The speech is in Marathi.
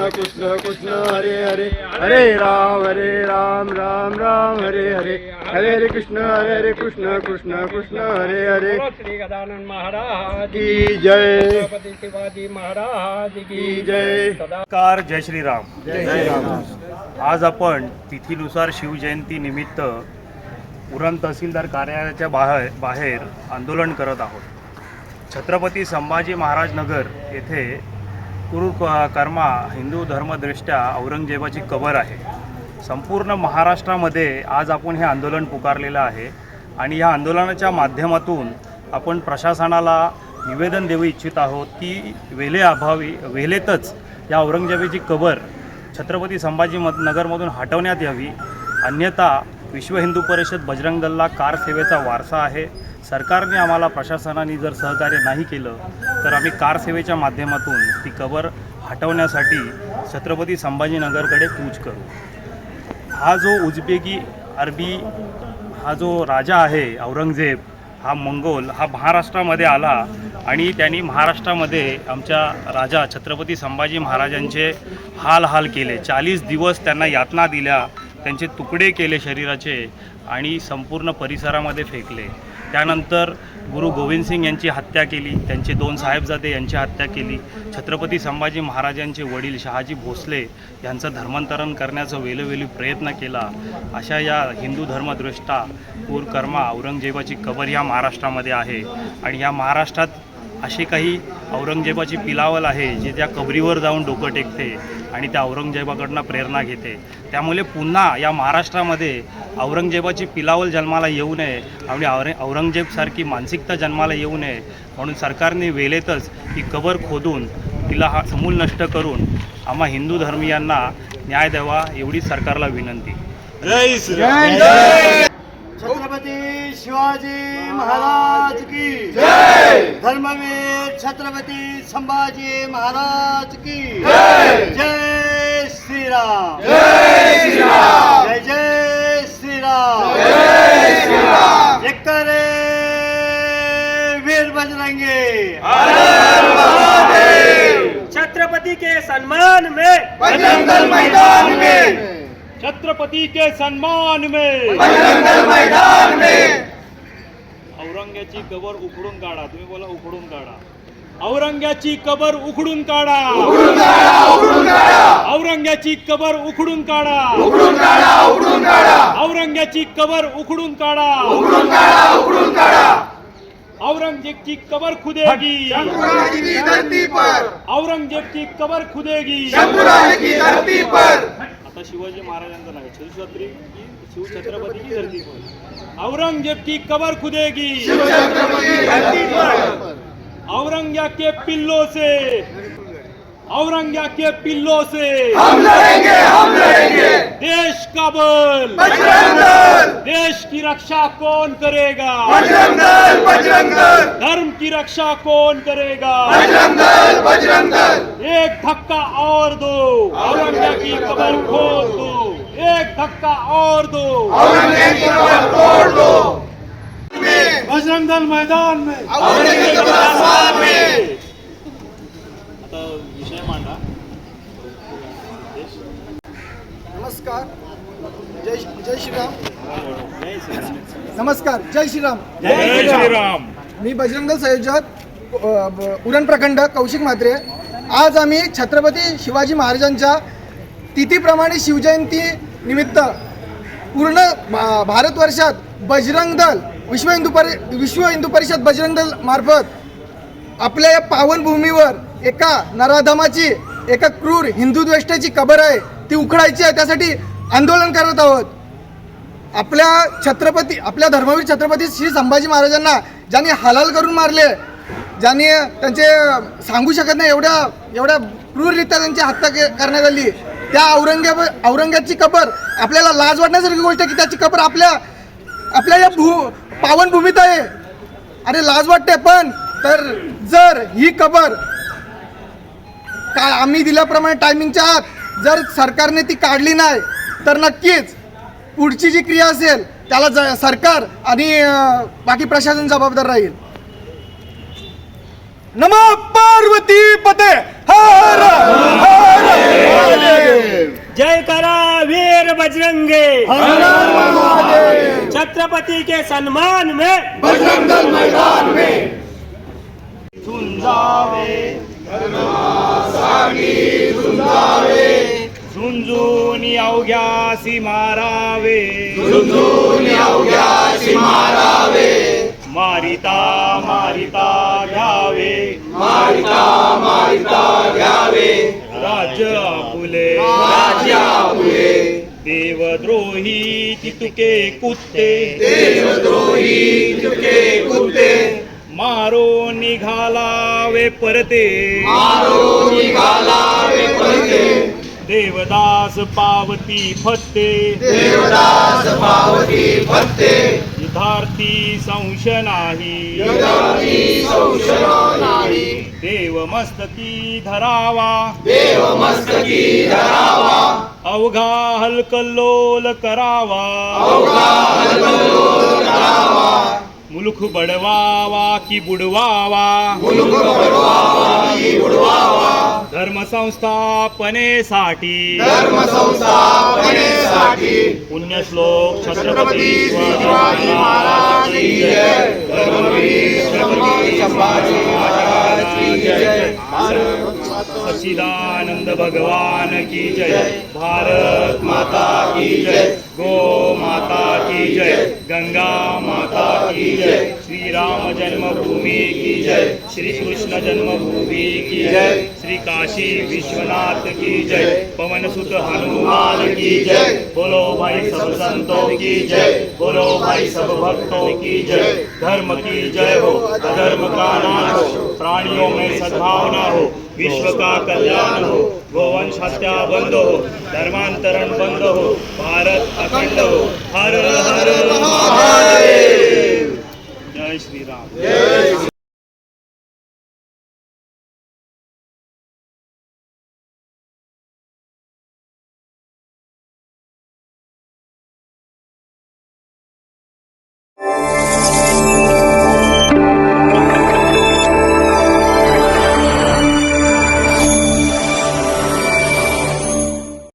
कृष्ण कृष्ण हरे हरे हरे राम राम राम हरे हरे हरे कृष्ण कृष्ण कृष्ण हरे हरे। श्री गजानन महाराज की जय, छत्रपती शिवाजी महाराज की जय। नमस्कार, जय श्रीराम। जय राम। आज आपण तिथीनुसार शिवजयंती निमित्त उरण तहसीलदार कार्यालयाच्या बाहेर आंदोलन करत आहोत। छत्रपती संभाजी महाराज नगर येथे कर्मा हिंदू धर्मदृष्ट्या औरंगजेबाची कबर आहे। संपूर्ण महाराष्ट्रामध्ये आज आपण हे आंदोलन पुकारलेलं आहे आणि या आंदोलनाच्या माध्यमातून आपण प्रशासनाला निवेदन देऊ इच्छित आहोत की वेळेतच या औरंगजेबाची कबर छत्रपती संभाजी नगरमधून हटवण्यात यावी, अन्यथा विश्व हिंदू परिषद बजरंग दलला कार सेवेचा वारसा आहे। सरकारने आम्हाला प्रशासनाने जर सहकार्य नाही केलं तर आम्ही कार सेवेच्या माध्यमातून ती कबर हटवण्यासाठी छत्रपती संभाजीनगरकडे कूच करू। हा जो उझबेकी अरबी हा जो राजा आहे औरंगजेब, हा मंगोल, हा महाराष्ट्रामध्ये आला आणि त्यांनी महाराष्ट्रामध्ये आमच्या राजा छत्रपती संभाजी महाराजांचे हाल केले। 40 दिवस त्यांना यातना दिल्या, त्यांचे तुकडे केले शरीराचे आणि संपूर्ण परिसरामध्ये फेकले। त्यानंतर गुरु गोविंद सिंग यांची हत्या केली, त्यांचे 2 साहेबजादे यांची हत्या केली। छत्रपती संभाजी महाराजांचे वडील शहाजी भोसले यांचं धर्मांतरण करण्याचा वेळोवेळी प्रयत्न केला। अशा या हिंदू धर्मदृष्टा कर्मा औरंगजेबाची कबर या महाराष्ट्रामध्ये आहे आणि या महाराष्ट्रात असे काही औरंगजेबाची पिलावल आहे जे त्या कबरीवर जाऊन डोकं टेकते आणि त्या औरंगजेबाकडनं प्रेरणा घेते। त्यामुळे पुन्हा या महाराष्ट्रामध्ये औरंगजेबाची पिलावल जन्माला येऊ नये आणि औरंगजेबसारखी मानसिकता जन्माला येऊ नये म्हणून सरकारने वेळेतच ही कबर खोदून तिला समूल नष्ट करून आम्हा हिंदू धर्मीयांना न्याय द्यावा एवढी सरकारला विनंती। जय श्रीराम। छत्रपती शिवाजी महाराज की जय। धर्मवीर छत्रपती संभाजी महाराज की जय। जय श्रीराम। जय श्रीराम। जय जय श्रीराम। जय श्रीराम। एक करे वीर बजरंगे। हर हर महादेव। छत्रपति के सम्मान में बजरंग दल मैदान में। छत्रपति के सम्मान में बजरंग दल मैदान में। औरंग्याची कबर उखडून काढा। तुम्ही बोला उखडून काढा। औरंग्याची कबर उखडून काढा। उखडून काढा, उखडून काढा। औरंग्याची कबर उखडून काढा। उखडून काढा, उखडून काढा। औरंग्याची कबर उखडून काढा। उखडून काढा, उखडून काढा। औरंगजेब की कबर खुदेगी। शंभूराज की धरती पर। औरंगजेब की कबर खुदेगी। शंभूराज की धरती पर। आता शिवाजी महाराजांचं नाही, शिवछत्रपती की धरती पर औरंगजेब की कबर खुदेगी। शिवछत्रपति की धरती पर। औरंगिया के पिल्लों से, औरंगिया के पिल्लों से हम लड़ेंगे, हम लड़ेंगे। देश का बल बजरंग दल। देश की रक्षा कौन करेगा? बजरंग दल, बजरंग दल। धर्म की रक्षा कौन करेगा? बजरंग दल, बजरंग दल। एक धक्का और दो, औरंगिया की कबर खोद दो। एक धक्का और दो, औरंगजेब की कबर तोड़ दो। बजरंग दल मैदान में। औरंगजेब की कबर आसमान में। आता विषय मांडा। नमस्कार, जय श्रीराम। नमस्कार, जय श्रीराम। जय श्रीराम। मी बजरंग दल संयोजक उरण प्रखंड कौशिक म्हात्रे। आज आम्ही छत्रपती शिवाजी महाराजांच्या तिथीप्रमाणे शिवजयंती निमित्त पूर्ण भारतवर्षात बजरंग दल विश्व हिंदू परिषद बजरंग दल मार्फत आपल्या या पावनभूमीवर एका नराधमाची, एका क्रूर हिंदूद्वेष्टाची कबर आहे ती उखडायची आहे, त्यासाठी आंदोलन करत आहोत। आपल्या धर्मवीर छत्रपती श्री संभाजी महाराजांना ज्यांनी हलाल करून मारले, ज्यांनी त्यांचे सांगू शकत नाही एवढ्या क्रूररित्या त्यांची हत्या करण्यात आली, त्या औरंग्याची कबर आपल्याला लाज वाटण्यासारखी गोष्ट आहे की त्याची कबर आपल्या या पावनभूमीत आहे। अरे लाज वाटते, पण तर जर ही कबर आम्ही दिल्याप्रमाणे टायमिंगच्या आत जर सरकारने ती काढली नाही तर नक्कीच पुढची जी क्रिया असेल त्याला सरकार आणि बाकी प्रशासन जबाबदार राहील। नमः पार्वती पते हर हर महादेव. जय करा वीर बजरंगे. हर हर महादेव. छत्रपति के सम्मान में बजरंग दल मैदान में. झुंझुनी अवघ्यासी मारावे. मारिता मारिता घ्यावे. राज्य आपुले. देवद्रोही तितुके कुत्ते. मारो निघालावे परते. देवदास पावती फत्ते. यथार्थी संशय नाही. देव मस्तकी धरावा. अवघा हलकल्लोल करावा. मुलुख बडवावा की बुडवावा. धर्म संस्थापनेसाठी पुण्यश्लोक छत्रपती शिवाजी महाराज की जय. धर्मवीर छत्रपती संभाजी महाराज की जय. सच्चिदानंद भगवान की जय. भारत माता की जय. गो माता की जय. गंगा माता की जय. श्री राम जन्मभूमि की जय. श्री कृष्ण जन्मभूमि की जय. श्री काशी विश्वनाथ की जय. पवन सुत हनुमान की जय. बोलो भाई सब संतों की जय. बोलो भाई सब भक्तों की जय. धर्म की जय हो, अधर्म का नाश हो, प्राणियों में सद्भावना हो, विश्व का कल्याण हो, गोवंश हत्या बंद हो, धर्मांतरण बंद हो, भारत अखंड हो. हर हर महादेव. जय श्री राम.